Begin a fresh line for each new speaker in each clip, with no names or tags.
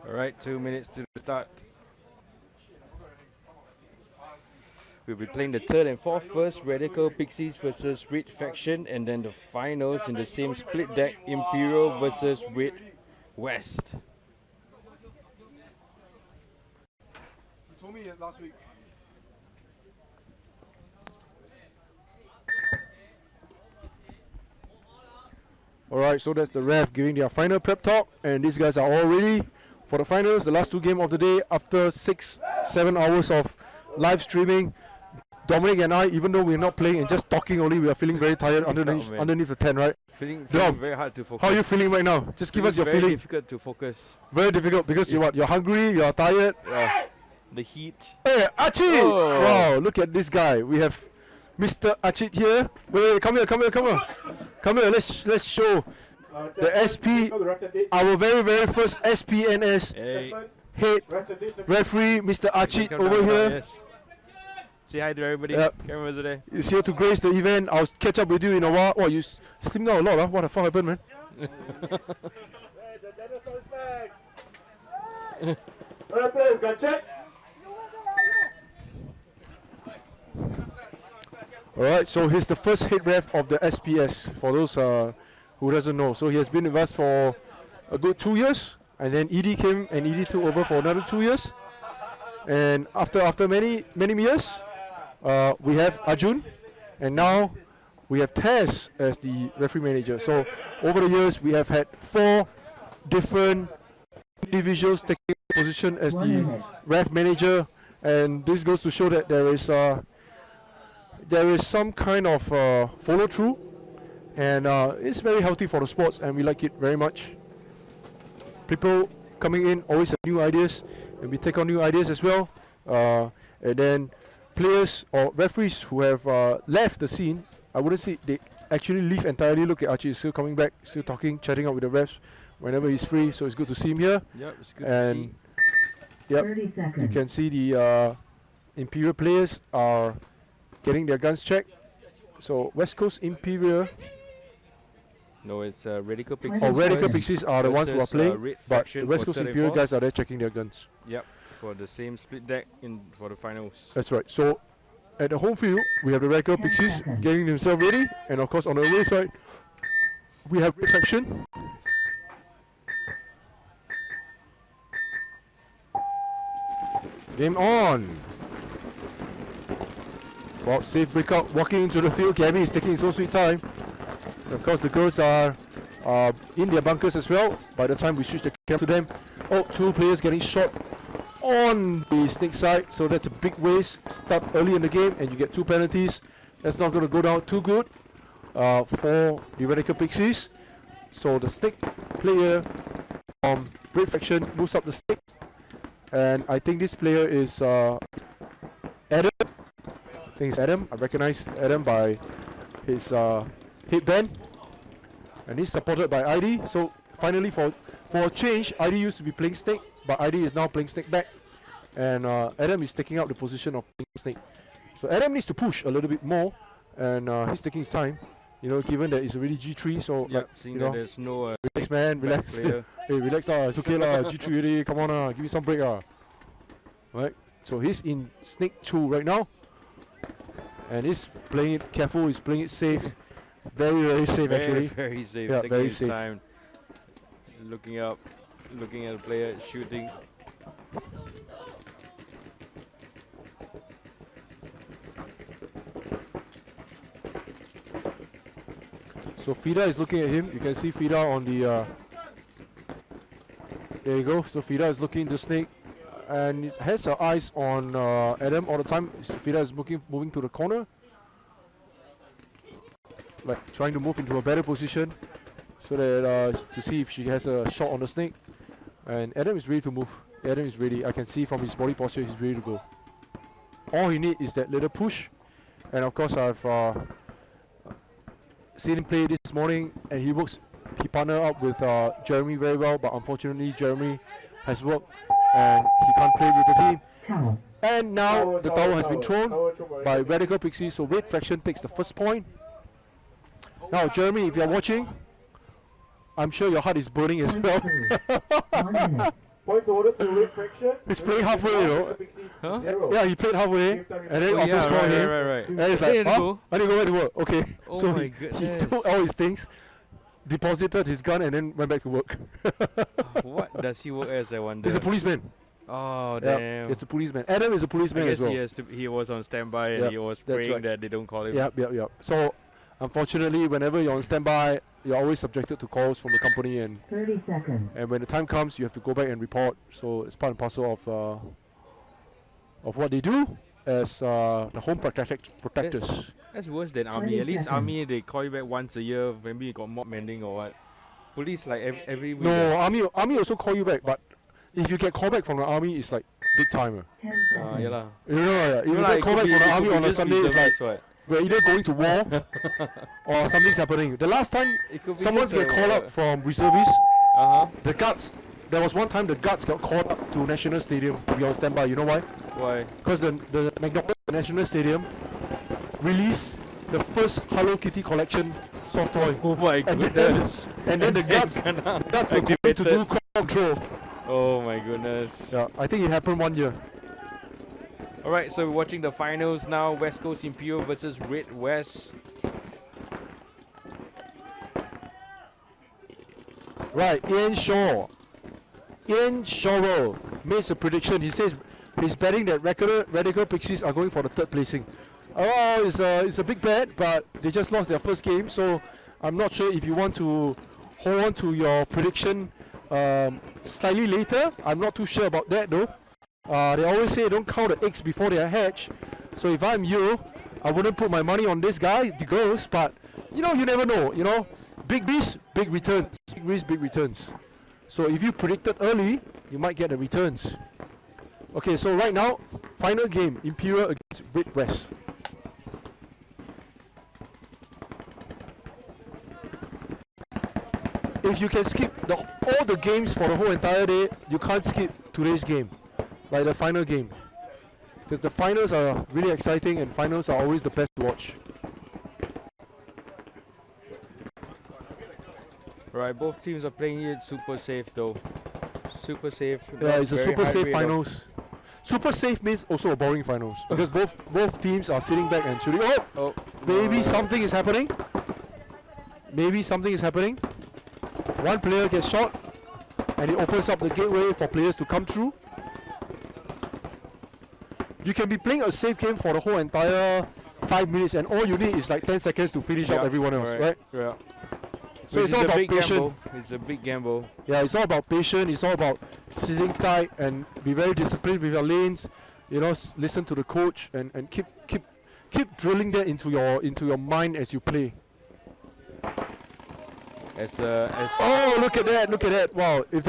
Alright, 2 minutes to the start. We'll be playing the third and fourth first, Radical Pixies versus Red Faction, and then the finals in the same split deck, Imperia versus Red West.
You told me it last week. Alright, so that's the ref giving their final prep talk, and these guys are all ready for the finals, the last two games of the day. After 6-7 hours of live streaming, Dominic and I, even though we're not playing and just talking only, we are feeling very tired underneath the tent, right?
Feeling
Dom,
very hard to focus.
how are you feeling right now? Just give us your feeling.
Very difficult to focus.
Very difficult because you're hungry, you're tired.
The heat.
Hey, Achit!
Oh.
Wow, look at this guy. We have Mr. Achit here. Wait, come here. Come here, let's show the SP, our very first SPNS head referee, Mr. Achit over here.
Yes. Say hi to everybody.
Yep.
Cameras are there.
He's here to grace the event. I'll catch up with you in a while. Oh, you slimmed down a lot, huh? What the fuck happened, man?
The dinosaur's back. Alright, players, got check.
Alright, so he's the first head ref of the SPS, for those who doesn't know. So he has been with us for a good 2 years, and then ED came and ED took over for another 2 years. And after many years, we have Arjun, and now we have Tess as the referee manager. So over the years, we have had 4 different individuals taking position as the ref manager, and this goes to show that there is some kind of follow through, and it's very healthy for the sports, and we like it very much. People coming in always have new ideas, and we take on new ideas as well. And then players or referees who have left the scene, I wouldn't say they actually leave entirely. Look at Archie, he's still coming back, still talking, chatting out with the refs whenever he's free, so it's good to see him here.
Yep, it's good
and
to see.
Yep, you can see the Imperia players are getting their guns checked. So West Coast Imperia.
No, it's Radical Pixies.
Oh, Radical Pixies are the ones who are playing, but the West Coast Imperial guys are there checking their guns.
Yep, for the same split deck for the finals.
That's right. So at the home field, we have the Radical Pixies getting themselves ready, and of course on the away side, we have Red Faction. Game on. Well, safe breakout, walking into the field. Gabby is taking his own sweet time. Of course, the girls are in their bunkers as well. By the time we switch the camera to them, 2 players getting shot on the snake side. So that's a big waste. Start early in the game, and you get 2 penalties. That's not going to go down too good for the Radical Pixies. So the snake player from Red Faction moves up the snake, and I think this player is Adam. I think it's Adam. I recognize Adam by his headband, and he's supported by ID. So finally, for a change, ID used to be playing snake, but ID is now playing snake back, and Adam is taking out the position of playing snake. So Adam needs to push a little bit more, and he's taking his time, given that it's already G3. So
Yep, seeing that there's no
relax, man, relax. Hey, relax, it's okay lah. G3 already. Come on, give me some break Right. So he's in snake 2 right now, and he's playing it careful. He's playing it safe. Very safe, actually.
Very safe.
Yeah,
Taking
very
his
safe.
time. Looking up, looking at the player, shooting.
So Fida is looking at him. You can see Fida on the. There you go. So Fida is looking to snake, and has her eyes on Adam all the time. Fida is moving to the corner, like trying to move into a better position, so that to see if she has a shot on the snake. And Adam is ready to move. Adam is ready. I can see from his body posture he's ready to go. All he needs is that little push, and of course I've seen him play this morning, and he partnered up with Jeremy very well, but unfortunately Jeremy has worked and he can't play with the team. And now the tower has been thrown by Radical Pixies, so Red Faction takes the first point. Now Jeremy, if you're watching, I'm sure your heart is burning as well.
Points awarded to Red Faction.
He's playing halfway, you know.
Huh?
Yeah, he played halfway, and then
Oh,
office
yeah,
called
right,
him.
right.
And he's
Then he
like,
had to
huh?
go?
I need to go back to work. Okay.
Oh
So
my
he
goodness.
took all his things, deposited his gun, and then went back to work.
What does he work as, I wonder?
He's a policeman.
Oh,
Yeah,
damn.
it's a policeman. Adam is a
I
policeman
guess
as well.
he was on standby and
Yep,
he was
that's
praying
right.
that they don't call him.
Yep. So, unfortunately, whenever you're on standby, you're always subjected to calls from the company, and
30 seconds.
when the time comes, you have to go back and report. So it's part and parcel of what they do as the home protectors.
That's worse than army. At least army, they call you back once a year. Maybe you got mob mending or what. Police, like every week.
No, army also call you back, but if you get called back from the army, it's like big timer.
10 seconds.
Yeah lah.
You know, if you
No lah,
get
it
called
could
back
be-
from the
it
army
could
on a
just be
Sunday, it's like
reservists, what?
we're either going to war or something's happening. The last time
It could be
someone's
just
get called
a-
up from reservists,
Uh-huh.
the guards. There was one time the guards got called up to National Stadium to be on standby. You know why?
Why?
Because the McDonald's National Stadium released the first Hello Kitty collection soft toy.
Oh my
And then-
goodness.
And then the guards were going to
Activated.
do crowd control.
Oh my goodness.
Yeah, I think it happened one year.
Alright, so we're watching the finals now. West Coast Imperia versus Red West.
Right, Ian Shaw. Ian Shaw makes a prediction. He says he's betting that Radical Pixies are going for the third placing. Oh, it's a big bet, but they just lost their first game, so I'm not sure if you want to hold on to your prediction slightly later. I'm not too sure about that though. They always say don't count the eggs before they are hatched. So if I'm you, I wouldn't put my money on this guy, the girls, but you know, you never know, you know. Big risk, big returns. Big risk, big returns. So if you predicted early, you might get the returns. Okay, so right now, final game, Imperia against Red West. If you can skip all the games for the whole entire day, you can't skip today's game, like the final game. Because the finals are really exciting and finals are always the best to watch.
Right, both teams are playing it super safe though. Super safe.
Yeah,
not
it's a
very
super
high
safe
rate of-
finals. Super safe means also a boring finals because both teams are sitting back and shooting. Oh,
Oh,
maybe something is happening. Maybe something is happening. One player gets shot, and it opens up the gateway for players to come through. You can be playing a safe game for the whole entire 5 minutes, and all you need is like 10 seconds to finish up everyone else, right?
Yeah.
So
Which
it's
is
all
a
about
big
patience.
gamble. It's a big gamble.
Yeah, it's all about patience. It's all about sitting tight and be very disciplined with your lanes. You know, listen to the coach and keep drilling that into your mind as you play.
As
Oh, look at that! Wow, if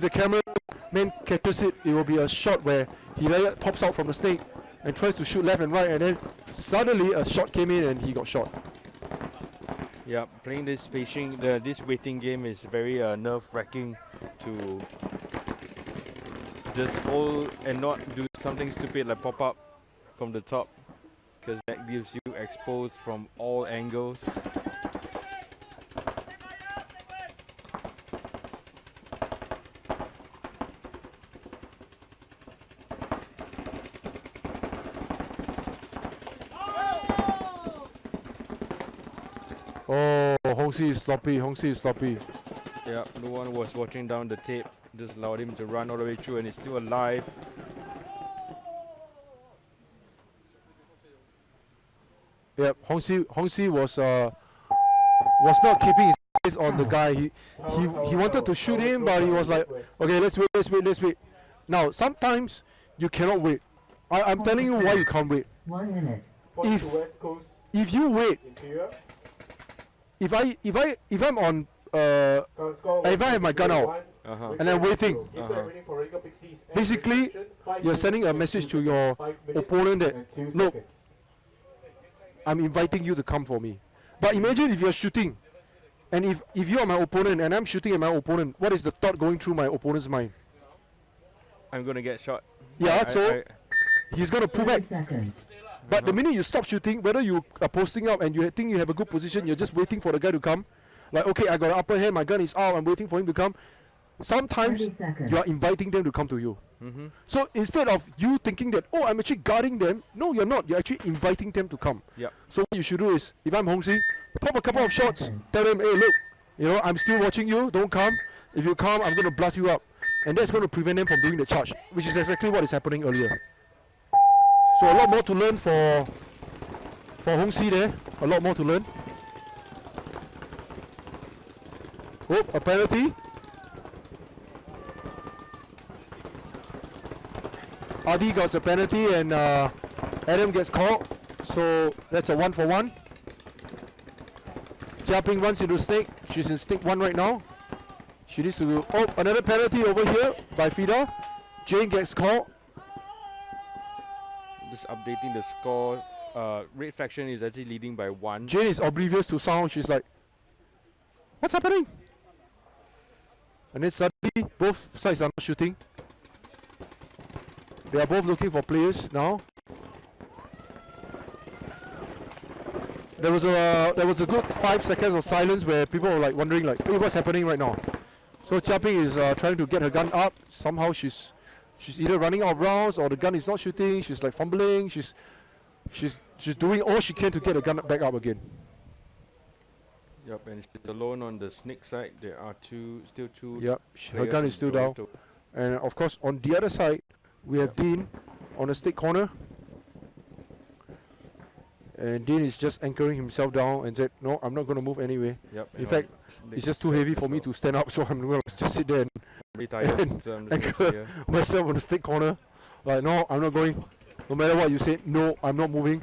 the cameraman catches it, it will be a shot where he pops out from the snake and tries to shoot left and right, and then suddenly a shot came in and he got shot.
yeah, playing this this waiting game is very nerve-wracking to just hold and not do something stupid like pop up from the top, because that gives you exposed from all angles.
Oh, Hongxi is sloppy.
Yeah, no one was watching down the tape. Just allowed him to run all the way through, and he's still alive.
Yep, Hongxi was not keeping his eyes on the guy. He wanted to shoot him, but he was like, okay, let's wait. Now sometimes you cannot wait. I'm telling you why you can't wait.
1 minute.
Points to West Coast
If you wait,
Imperia.
if I'm on
Score
if I have my gun out
Uh-huh.
and I'm waiting,
waiting for Radical Pixies and
basically,
Red Faction, 5
you're sending a
minutes
message
and
to your
5 minutes
opponent that
and 2
look,
seconds.
I'm inviting you to come for me. But imagine if you're shooting, and if you are my opponent and I'm shooting at my opponent, what is the thought going through my opponent's mind?
I'm gonna get shot.
Yeah, so he's gonna pull
30
back.
seconds.
But the minute you stop shooting, whether you are posting up and you think you have a good position, you're just waiting for the guy to come. Like, okay, I got an upper hand, my gun is out, I'm waiting for him to come. sometimes
30 seconds.
you are inviting them to come to you.
Mm-hmm.
So instead of you thinking that, oh, I'm actually guarding them, no, you're not. You're actually inviting them to come.
Yep.
So what you should do is, if I'm Hong Si, pop a couple
10
of shots,
seconds.
tell them, hey, look, you know, I'm still watching you, don't come. If you come, I'm going to blast you up. And that's going to prevent them from doing the charge, which is exactly what is happening earlier. So a lot more to learn for Hong Si there. A lot more to learn. Oh, a penalty. Adi got a penalty and Adam gets caught. So that's a 1-for-1. Jia Ping runs into Snake. She's in Snake 1 right now. She needs to... Oh, another penalty over here by Fida. Jane gets caught.
Just updating the score. Red faction is actually leading by 1.
Jane is oblivious to sound. She's like, what's happening? And then suddenly, both sides are not shooting. They are both looking for players now. There was a good 5 seconds of silence where people were like wondering like, hey, what's happening right now? So Chia Ping is trying to get her gun up. Somehow she's either running out of rounds or the gun is not shooting. She's like fumbling. She's doing all she can to get the gun back up again.
Yep, and she's alone on the Snake side. There are still two.
Yep, her gun is still down. And of course, on the other side, we have Dean on the stick corner. And Dean is just anchoring himself down and said, no, I'm not going to move anyway.
Yep.
In fact, it's just too heavy for me to stand up, so I'm going to just sit there and
Very tired.
and
So I'm just
anchor
gonna sit here.
myself on the stick corner. Like, no, I'm not going. No matter what you say, no, I'm not moving.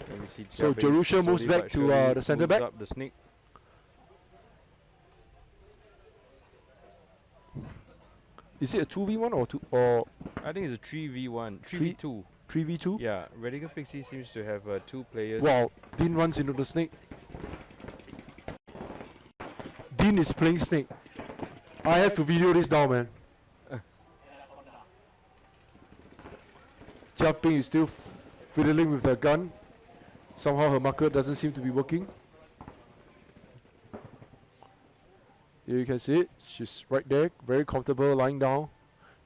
Let me see.
So
Jia Ping
Jerusha moves
slowly
back
but
to,
surely
the centre
moves
back.
Up the Snake.
Is it a 2v1 or 2 or
I think it's a 3v1,
Three-
3v2.
3v2?
Yeah, Radical Pixie seems to have 2 players.
Wow, Dean runs into the snake. Dean is playing snake. I have to video this down, man. Jia Ping is still fiddling with the gun. Somehow her marker doesn't seem to be working. Here you can see it. She's right there, very comfortable, lying down,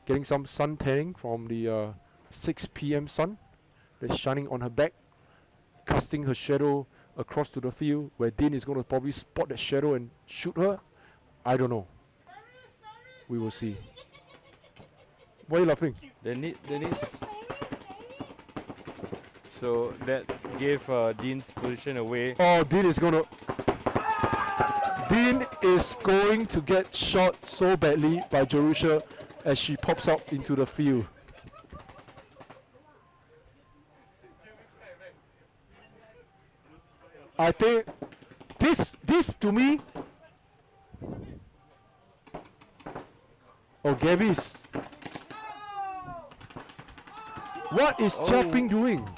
getting some sun tanning from the 6 p.m. sun that's shining on her back, casting her shadow across to the field where Dean is going to probably spot that shadow and shoot her. I don't know. We will see. Why are you laughing?
Dennis. So that gave Dean's position away.
Oh, Dean is going to get shot so badly by Jerusha as she pops out into the field. I think this to me. Oh, Gabby's. What is Chia Ping doing?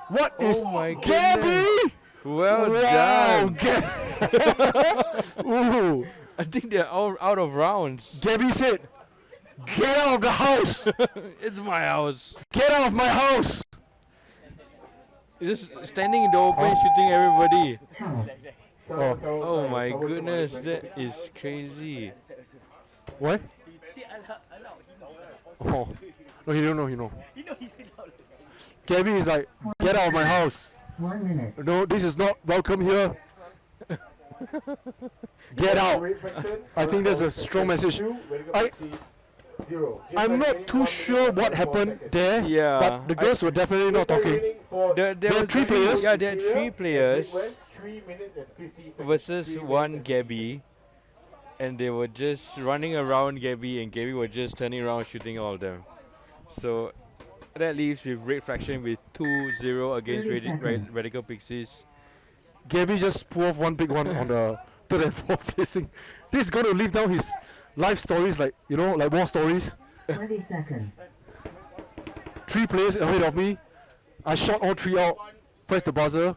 What is
my
Gabby?
Well
Wow,
done.
Ooh,
I think they're all out of rounds.
Gabby said, "Get out of the house!
It's my house.
Get out of my house!"
Just standing in the open, shooting everybody.
Oh.
Oh my goodness, that is crazy.
What? Oh, no, he don't know. He know. Gabby is like, "Get out of my house!
1 minute.
No, this is not welcome here. Get out!" I think that's a strong message. I'm not too sure what happened there,
Yeah.
but the girls were definitely not talking.
There
There are
were
3 players.
Yeah, there are 3 players
3 minutes and 50 seconds.
versus
3
1
minutes.
Gabby. And they were just running around Gabby, and Gabby was just turning around shooting all of them. So that leaves with Red Faction with 2-0 against
30 seconds.
Radical Pixies.
Gabby just pulled off one big one on the third and fourth placing. This is going to leave down his life stories, like, you know, like war stories.
20 seconds.
3 players ahead of me. I shot all 3 out, pressed the buzzer.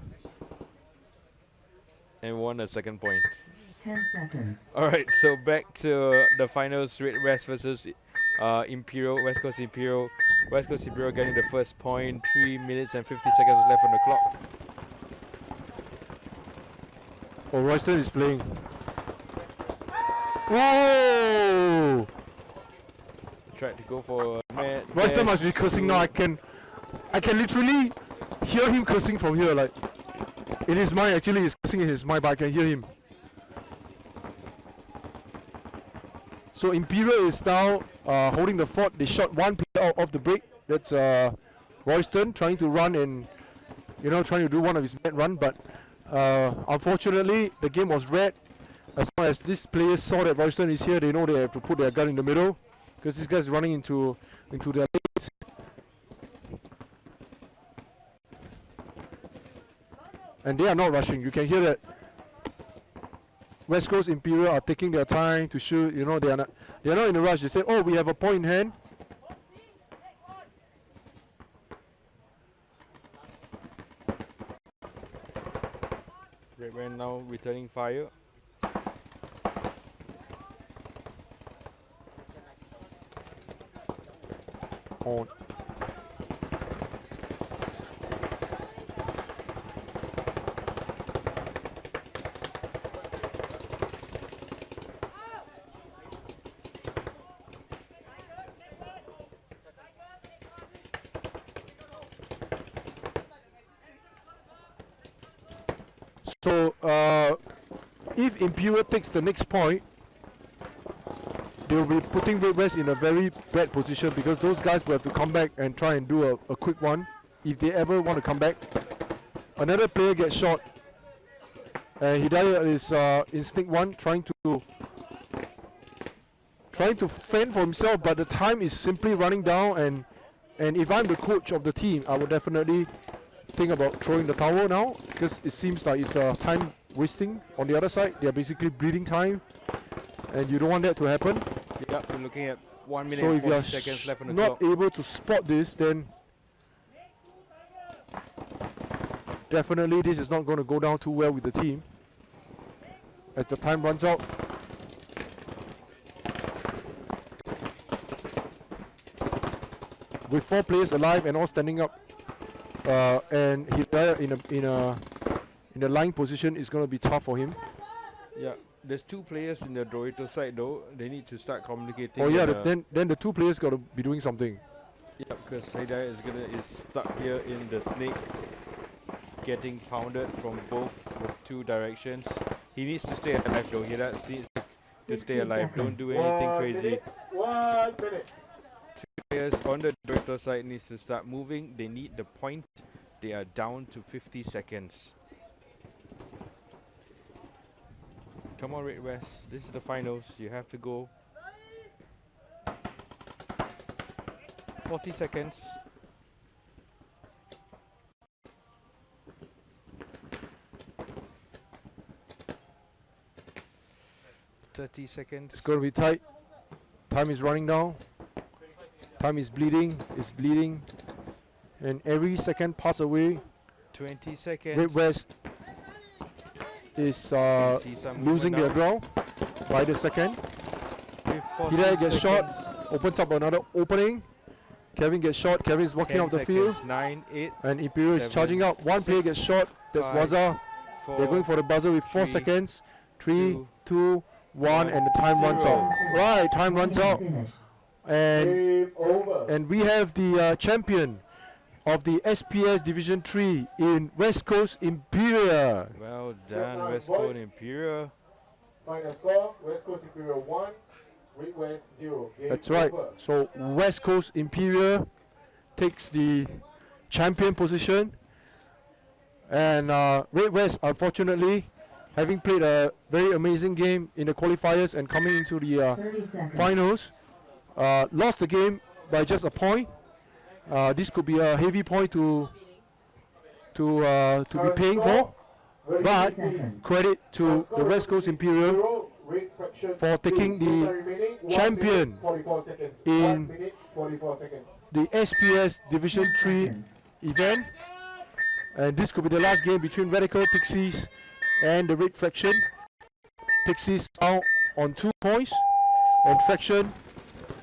And won a second point.
10 seconds.
Alright, so back to the finals. Red West versus Imperial, West Coast Imperial. West Coast Imperial getting the first point. 3 minutes and 50 seconds left on the clock.
Oh, Royston is playing. Whoa!
Tried to go for a mad
Royston
dash
must be cursing now.
through.
I can literally hear him cursing from here. Like in his mind, actually, he's cursing in his mind, but I can hear him. So Imperia is now holding the fort. They shot one player out off the break. That's Royston trying to run and trying to do one of his mad run, but unfortunately the game was red. As long as these players saw that Royston is here, they know they have to put their gun in the middle because this guy's running into their lanes. And they are not rushing. You can hear that West Coast Imperia are taking their time to shoot. They are not in a rush. They say, "Oh, we have a point in hand."
Red Man now returning fire.
On. So if Imperia takes the next point, they will be putting Red West in a very bad position because those guys will have to come back and try and do a quick one if they ever want to come back. Another player gets shot and he died at his instinct one, trying to fend for himself, but the time is simply running down, and if I'm the coach of the team, I would definitely think about throwing the towel now because it seems like it's time wasting on the other side. They are basically bleeding time and you don't want that to happen.
Yeah, we're looking at 1 minute
So
and
if you
40
are
seconds left on the
not
clock.
able to spot this, then definitely this is not going to go down too well with the team as the time runs out. With 4 players alive and all standing up, and he died in a lying position, is going to be tough for him.
Yeah, there's 2 players in the Dorito side though. They need to start communicating.
Oh yeah,
and,
then the 2 players got to be doing something.
yeah, because Hidayah is stuck here in the snake, getting pounded from both the 2 directions. He needs to stay alive though. Hidayah needs to stay alive. Don't do anything crazy.
1 minute.
Players on the Dorito side needs to start moving. They need the point. They are down to 50 seconds. Come on, Red West. This is the finals. You have to go. 40 seconds. Thirty seconds.
It's going to be tight. Time is running down. Time is bleeding. It's bleeding. And every second pass away,
20 seconds.
Red West is
See some
losing their
movement
ground by the second.
now. 14
Hidayah gets shot,
seconds.
opens up another opening. Kevin gets shot. Kevin is walking
10
off the
seconds.
field.
9, 8,
And Imperia is
7,
charging out. One player
6,
gets shot. That's
5,
Waza.
4.
They're going for the buzzer with 4
3,
seconds. 3,
2,
2, 1, and the time runs
0.
out. Right, time runs out.
Finish.
And
Game over.
And we have the champion of the SPS Division 3 in West Coast Imperia.
Well done,
round,
West
boy.
Coast Imperia.
Final score: West Coast Imperial 1, Red West 0. Game
That's right.
over.
So West Coast Imperia takes the champion position. And Red West, unfortunately, having played a very amazing game in the qualifiers and coming into the
30 seconds.
finals, lost the game by just a point. This could be a heavy point to be paying for. But credit to the West Coast Imperial for taking the champion in the SPS Division 3 event. And this could be the last game between Radical Pixies and the Red Faction. Pixies now on 2 points, and Faction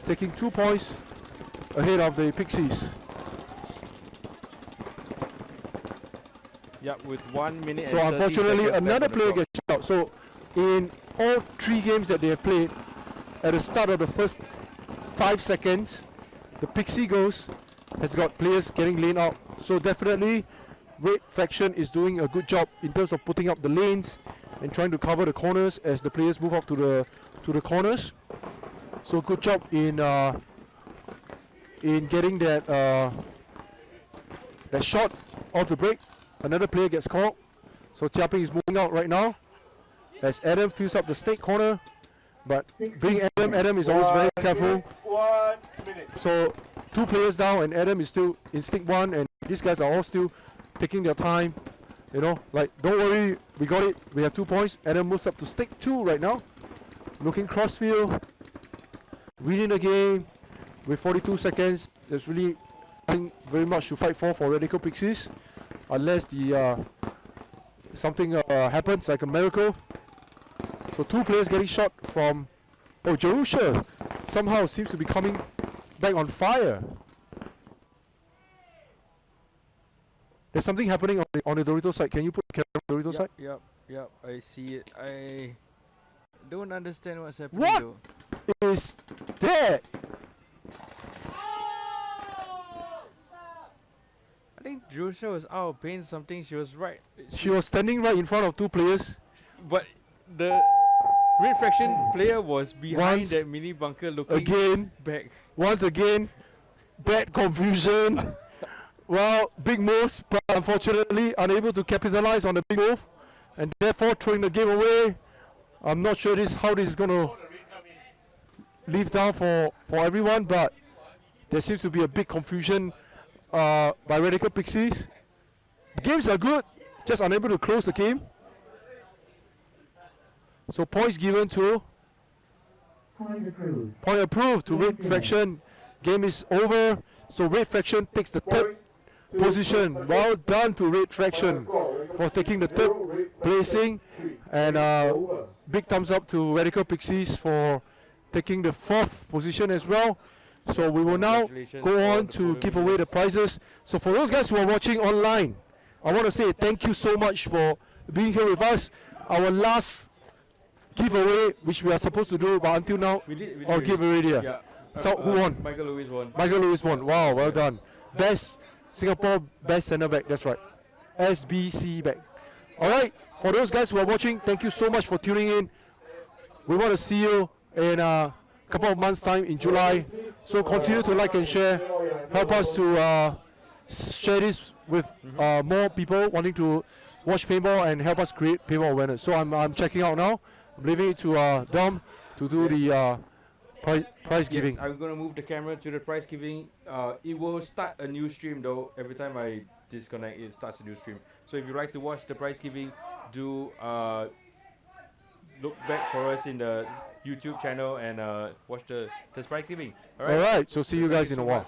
taking 2 points ahead of the Pixies.
Yep, with 1 minute
So
and 30
unfortunately,
seconds left
another
on the
player
clock.
gets shot out. So in all 3 games that they have played, at the start of the first 5 seconds, the Pixie Ghost has got players getting laid out. So definitely, Red Faction is doing a good job in terms of putting up the lanes and trying to cover the corners as the players move up to the corners. So good job in getting that shot off the break. Another player gets caught. So Chiaping is moving out right now as Adam fills up the snake corner. But being Adam is always very careful.
1 minute.
So 2 players down and Adam is still in stick 1, and these guys are all still taking their time. You know, like, don't worry, we got it. We have 2 points. Adam moves up to stick 2 right now. Looking crossfield. Winning the game with 42 seconds. There's really nothing very much to fight for Radical Pixies. Unless the something happens like a miracle. So 2 players getting shot from Jerusha somehow seems to be coming back on fire. There's something happening on the Dorito side. Can you put the camera on the Dorito side?
Yep, I see it. I don't understand what's happening
What
though.
is that?
I think Joshua was out of pain something. She was right.
She was standing right in front of 2 players.
But the Red Faction player was behind
Once
that mini bunker looking
Again,
back.
once again, bad confusion. Well, big moves, but unfortunately unable to capitalize on the big move, and therefore throwing the game away. I'm not sure how this is going to leave down for everyone, but there seems to be a big confusion by Radical Pixies. Games are good, just unable to close the game. So points given to
Point approved.
point approved to Red Faction. Game is over. So Red Faction takes the 3rd position. Well done to Red Faction for taking the 3rd placing, and big thumbs up to Radical Pixies for taking the 4th position as well. So we will now
Congratulations
go
for
on
the
to
golden
give away the
winners.
prizes. So for those guys who are watching online, I want to say thank you so much for being here with us. Our last giveaway, which we are supposed to do, but until now,
We did
or give already.
Yeah.
So who won?
Michael Lewis won.
Michael Lewis won. Wow, well done. Best Singapore best centre back. That's right. SBC back. All right. For those guys who are watching, thank you so much for tuning in. We want to see you in a couple of months' time in July. So continue to like and share. Help us to share this with more people wanting to watch paintball and help us create paintball awareness. So I'm checking out now. I'm leaving it to Dom to do the prize giving.
Yes, I'm gonna move the camera to the prize giving. It will start a new stream though. Every time I disconnect, it starts a new stream. So if you like to watch the prize giving, do look back for us in the YouTube channel and watch the prize giving. All right.
All right. So see you
Thank
guys
you
in a
so
while.
much.